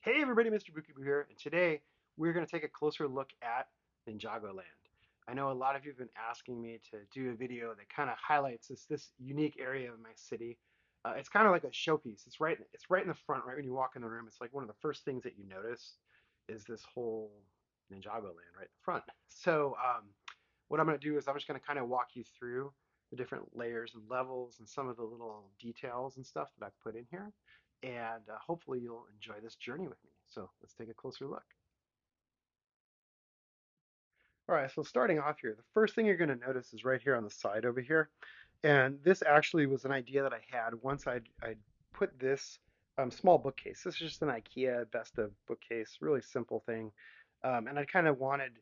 Hey everybody, MrBookieboo here, and today we're going to take a closer look at NinjagoLand. I know a lot of you have been asking me to do a video that kind of highlights this unique area of my city. It's kind of like a showpiece. It's right in the front, right when you walk in the room. It's like one of the first things that you notice is this whole NinjagoLand right in the front. So what I'm going to do is I'm just going to kind of walk you through the different layers and levels and some of the little details and stuff that I've put in here. And hopefully you'll enjoy this journey with me. So let's take a closer look. All right, so starting off here, the first thing you're going to notice is right here on the side over here. And this actually was an idea that I had once I'd put this small bookcase. This is just an IKEA best of bookcase, really simple thing. And I kind of I wanted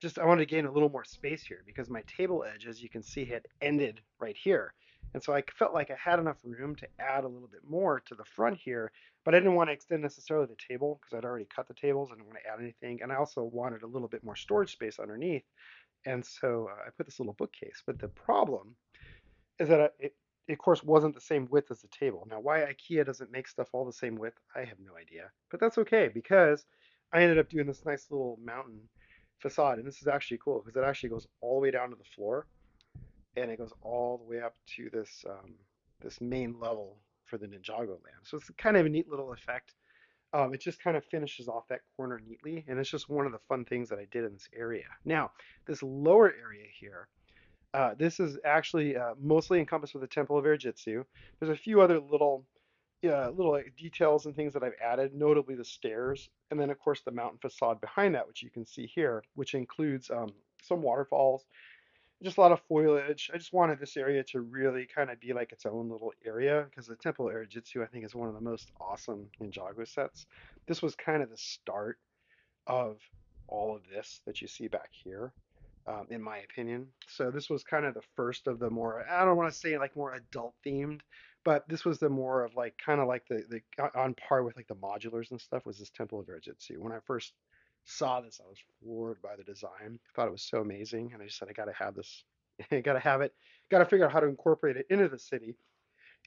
to gain a little more space here because my table edge, as you can see, had ended right here. And so I felt like I had enough room to add a little bit more to the front here, but I didn't want to extend necessarily the table because I'd already cut the tables. I didn't want to add anything. And I also wanted a little bit more storage space underneath. And so I put this little bookcase. But the problem is that it, of course, wasn't the same width as the table. Now, why IKEA doesn't make stuff all the same width, I have no idea. But that's okay because I ended up doing this nice little mountain facade. And this is actually cool because it actually goes all the way down to the floor and it goes all the way up to this main level for the Ninjago land. So it's kind of a neat little effect. It just kind of finishes off that corner neatly, and it's just one of the fun things that I did in this area. Now, this lower area here, this is actually mostly encompassed with the Temple of Air-Jitsu. There's a few other little like, details and things that I've added, notably the stairs, and then of course the mountain facade behind that, which you can see here, which includes some waterfalls, just a lot of foliage. I just wanted this area to really kind of be like its own little area because the Temple of Air-Jitsu I think is one of the most awesome Ninjago sets. This was kind of the start of all of this that you see back here, in my opinion. So this was kind of the first of the more, I don't want to say like more adult themed, but this was the more of like kind of like the on par with like the modulars and stuff was this Temple of Jitsu. When I first saw this, I was floored by the design. I thought it was so amazing, and I just said I got to have this. I got to have it. Got to figure out how to incorporate it into the city.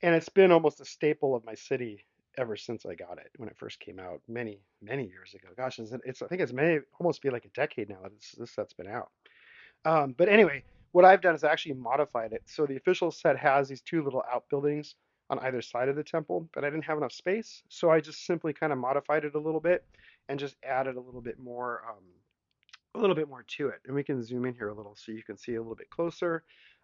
And it's been almost a staple of my city ever since I got it when it first came out many years ago. Gosh, I think it's may almost be like a decade now that this set's been out. But anyway, what I've done is actually modified it. So the official set has these two little outbuildings on either side of the temple, but I didn't have enough space. So I just simply kind of modified it a little bit and just added a little bit more to it. And we can zoom in here a little so you can see a little bit closer.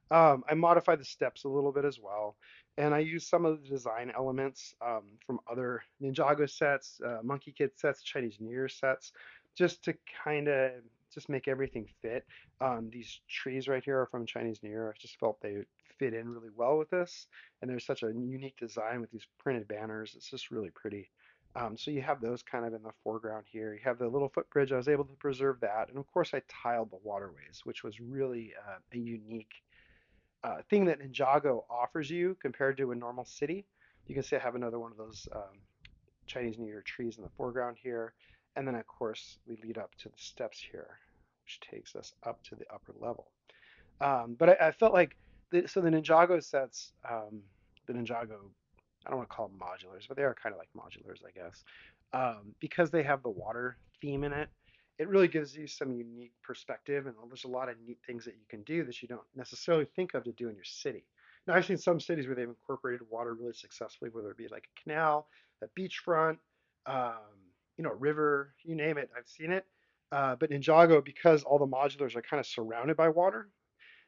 I modified the steps a little bit as well. And I used some of the design elements from other Ninjago sets, Monkey Kid sets, Chinese New Year sets, just to kind of just make everything fit. These trees right here are from Chinese New Year. I just felt they fit in really well with this. And there's such a unique design with these printed banners. It's just really pretty. So you have those kind of in the foreground here. You have the little footbridge. I was able to preserve that. And of course, I tiled the waterways, which was really a unique thing that Ninjago offers you compared to a normal city. You can see I have another one of those Chinese New Year trees in the foreground here. And then, of course, we lead up to the steps here, which takes us up to the upper level. But I felt like so the Ninjago sets, the Ninjago, I don't want to call them modulars, but they are kind of like modulars, I guess, because they have the water theme in it. It really gives you some unique perspective, and there's a lot of neat things that you can do that you don't necessarily think of to do in your city. Now, I've seen some cities where they've incorporated water really successfully, whether it be like a canal, a beachfront, um, river, you name it. I've seen it. But Ninjago, because all the modulars are kind of surrounded by water,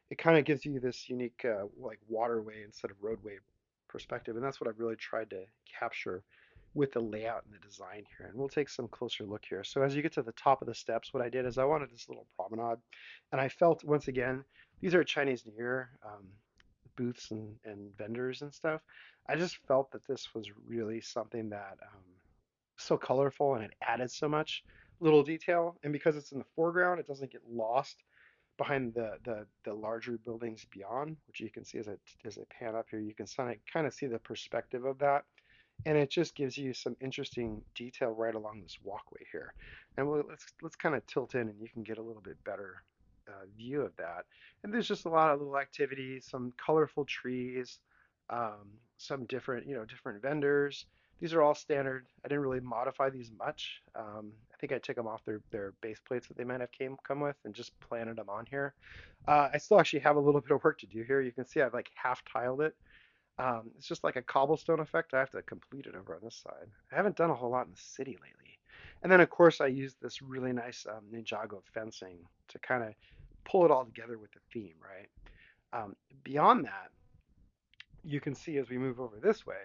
it kind of gives you this unique like waterway instead of roadway perspective, and that's what I've really tried to capture with the layout and the design here. And we'll take some closer look here. So as you get to the top of the steps, what I did is I wanted this little promenade, and I felt once again these are Chinese New Year booths and vendors and stuff. I just felt that this was really something that so colorful and it added so much little detail, and because it's in the foreground, it doesn't get lost behind the larger buildings beyond, which you can see as I pan up here, you can kind of see the perspective of that. And it just gives you some interesting detail right along this walkway here. And let's kind of tilt in and you can get a little bit better view of that. And there's just a lot of little activities, some colorful trees, some different vendors, These are all standard. I didn't really modify these much. I think I took them off their base plates that they might have come with and just planted them on here. I still actually have a little bit of work to do here. You can see I've like half tiled it. It's just like a cobblestone effect. I have to complete it over on this side. I haven't done a whole lot in the city lately. And then of course I used this really nice Ninjago fencing to kind of pull it all together with the theme, right? Beyond that, you can see as we move over this way.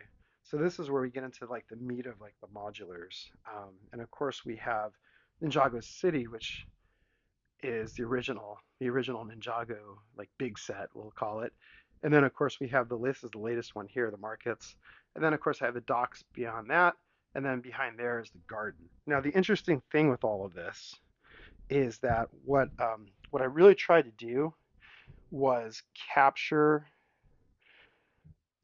So this is where we get into like the meat of like the modulars. And of course we have Ninjago City, which is the original Ninjago like big set, we'll call it. And then of course we have the list is the latest one here, the markets. And then of course I have the docks beyond that. And then behind there is the garden. Now the interesting thing with all of this is that what I really tried to do was capture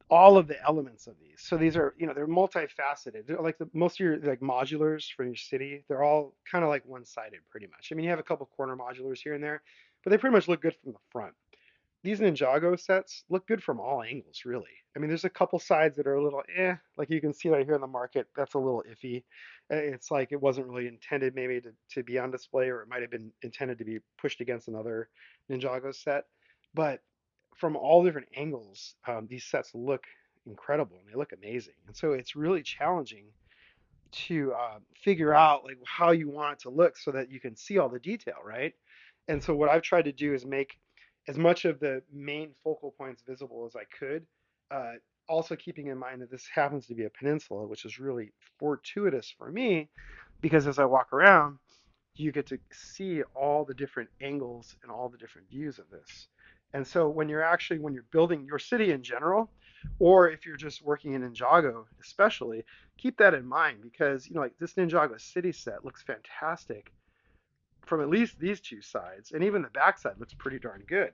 all of the elements of these. So these are, they're multifaceted. They're like most of your like modulars for your city, they're all kind of like one-sided pretty much. I mean, you have a couple corner modulars here and there, but they pretty much look good from the front. These Ninjago sets look good from all angles, really. I mean, there's a couple sides that are a little like you can see right here in the market, that's a little iffy. It's like it wasn't really intended maybe to be on display, or it might have been intended to be pushed against another Ninjago set. But from all different angles, these sets look incredible and they look amazing. And so it's really challenging to figure out like how you want it to look so that you can see all the detail, right? And so what I've tried to do is make as much of the main focal points visible as I could, uh, also keeping in mind that this happens to be a peninsula, which is really fortuitous for me because as I walk around, you get to see all the different angles and all the different views of this. And so when you're building your city in general, or if you're just working in Ninjago especially, keep that in mind because like this Ninjago city set looks fantastic from at least these two sides, and even the back side looks pretty darn good.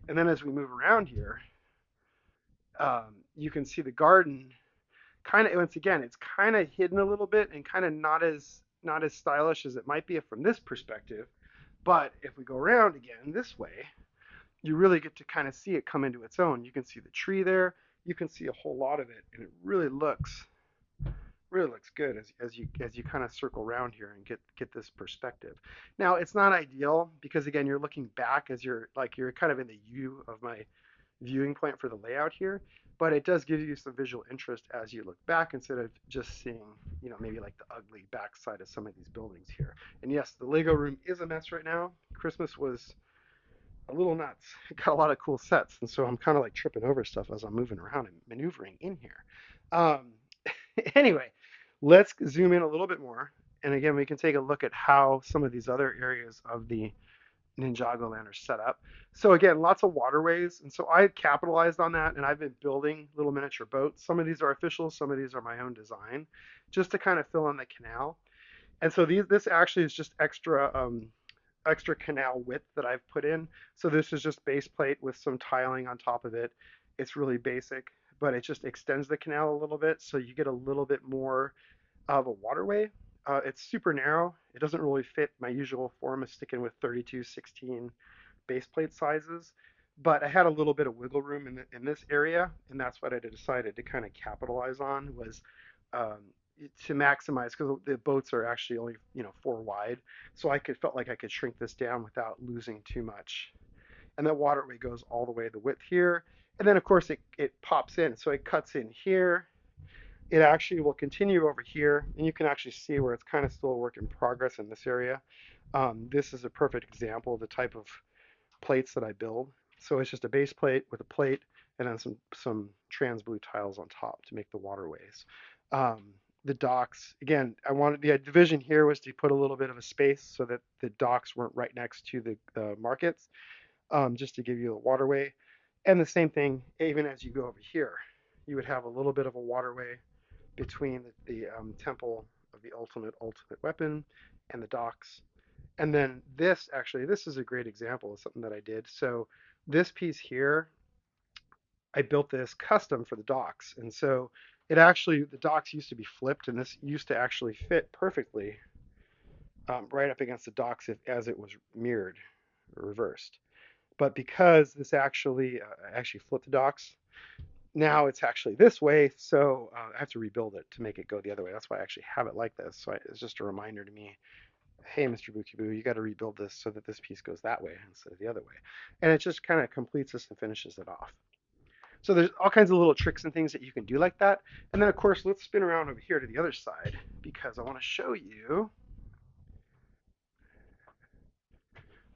And then as we move around here, you can see the garden kind of once again it's kind of hidden a little bit and kind of not as stylish as it might be from this perspective. But if we go around again this way, you really get to kind of see it come into its own. You can see the tree there. You can see a whole lot of it, and it really looks good as you kind of circle around here and get this perspective. Now it's not ideal because again you're looking back as you're kind of in the U of my viewing point for the layout here, but it does give you some visual interest as you look back instead of just seeing, maybe like the ugly backside of some of these buildings here. And yes, the Lego room is a mess right now. Christmas was a little nuts. It got a lot of cool sets, and so I'm kind of like tripping over stuff as I'm moving around and maneuvering in here. Um, anyway, let's zoom in a little bit more, and again, we can take a look at how some of these other areas of the NinjagoLand are set up. So again, lots of waterways, and so I capitalized on that, and I've been building little miniature boats. Some of these are official, some of these are my own design, just to kind of fill in the canal. And so this actually is just extra canal width that I've put in. So this is just base plate with some tiling on top of it. It's really basic, but it just extends the canal a little bit, so you get a little bit more of a waterway. It's super narrow. It doesn't really fit my usual form of sticking with 32/16 base plate sizes, but I had a little bit of wiggle room in this area, and that's what I decided to kind of capitalize on was um, to maximize because the boats are actually only 4 wide, so I could felt like I could shrink this down without losing too much. And that waterway goes all the way the width here, and then of course it pops in, so it cuts in here. It actually will continue over here, and you can actually see where it's kind of still a work in progress in this area. This is a perfect example of the type of plates that I build. So it's just a base plate with a plate and then some trans blue tiles on top to make the waterways. The docks, again, I wanted the division here was to put a little bit of a space so that the docks weren't right next to the markets, just to give you a waterway. And the same thing, even as you go over here, you would have a little bit of a waterway between the temple of the ultimate weapon and the docks. And then this is a great example of something that I did. So this piece here, I built this custom for the docks. And so the docks used to be flipped, and this used to actually fit perfectly right up against the docks as it was mirrored or reversed. But because this actually flipped the docks, now it's actually this way, so I have to rebuild it to make it go the other way. That's why I actually have it like this. So it's just a reminder to me, hey, MrBookieboo, you got to rebuild this so that this piece goes that way instead of the other way. And it just kind of completes this and finishes it off. So there's all kinds of little tricks and things that you can do like that. And then, of course, let's spin around over here to the other side because I want to show you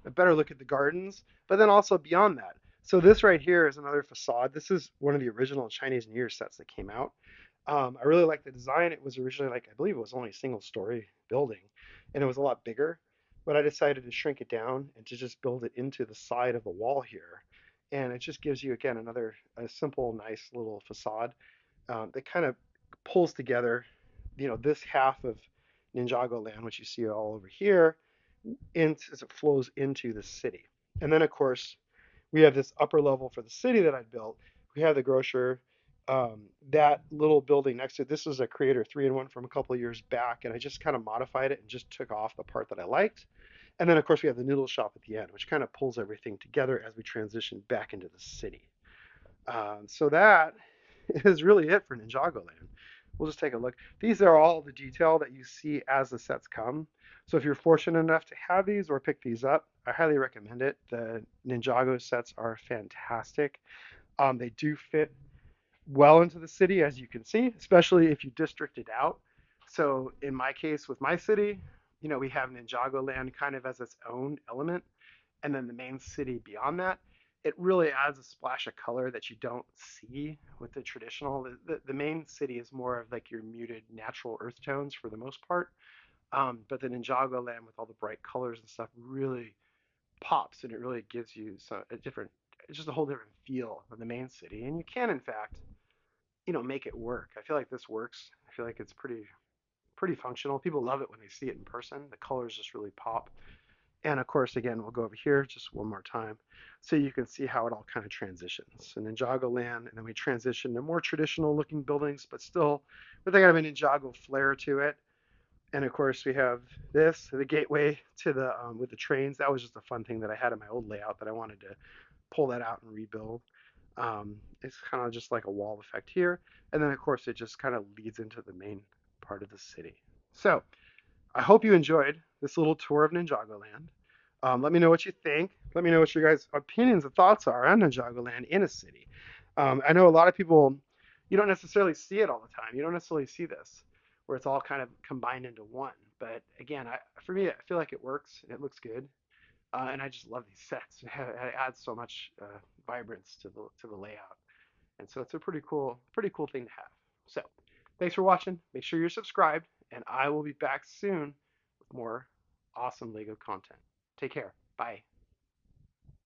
a better look at the gardens, but then also beyond that. So this right here is another facade. This is one of the original Chinese New Year sets that came out. I really like the design. It was originally like, I believe it was only a single story building, and it was a lot bigger, but I decided to shrink it down and to just build it into the side of the wall here. And it just gives you, again, another a simple, nice little facade that kind of pulls together, this half of Ninjago land, which you see all over here, as it flows into the city. And then, of course, we have this upper level for the city that I built. We have the grocer. That little building next to it, this was a Creator 3-in-1 from a couple of years back, and I just kind of modified it and just took off the part that I liked. And then, of course, we have the noodle shop at the end, which kind of pulls everything together as we transition back into the city. So that is really it for NinjagoLand. We'll just take a look. These are all the detail that you see as the sets come. So if you're fortunate enough to have these or pick these up, I highly recommend it. The Ninjago sets are fantastic. They do fit well into the city, as you can see, especially if you district it out. So in my case, with my city, we have Ninjago Land kind of as its own element, and then the main city beyond that. It really adds a splash of color that you don't see with the traditional. The main city is more of like your muted natural earth tones for the most part. But the Ninjago Land with all the bright colors and stuff really pops, and it really gives you a different, it's just a whole different feel of the main city. And you can, in fact, make it work. I feel like this works. I feel like it's pretty functional. People love it when they see it in person. The colors just really pop. And of course, again, we'll go over here just one more time so you can see how it all kind of transitions. And Ninjago Land, and then we transition to more traditional looking buildings, but still with a kind of a Ninjago flair to it. And of course, we have this, the gateway to the with the trains. That was just a fun thing that I had in my old layout that I wanted to pull that out and rebuild. It's kind of just like a wall effect here. And then, of course, it just kind of leads into the main part of the city. So I hope you enjoyed this little tour of Ninjago Land. Let me know what you think. Let me know what your guys' opinions and thoughts are on Ninjago Land in a city. I know a lot of people, you don't necessarily see it all the time. You don't necessarily see this where it's all kind of combined into one. But again, for me, I feel like it works. It looks good. And I just love these sets. It adds so much vibrance to the layout, and so it's a pretty cool thing to have. So, thanks for watching. Make sure you're subscribed, and I will be back soon with more awesome Lego content. Take care. Bye.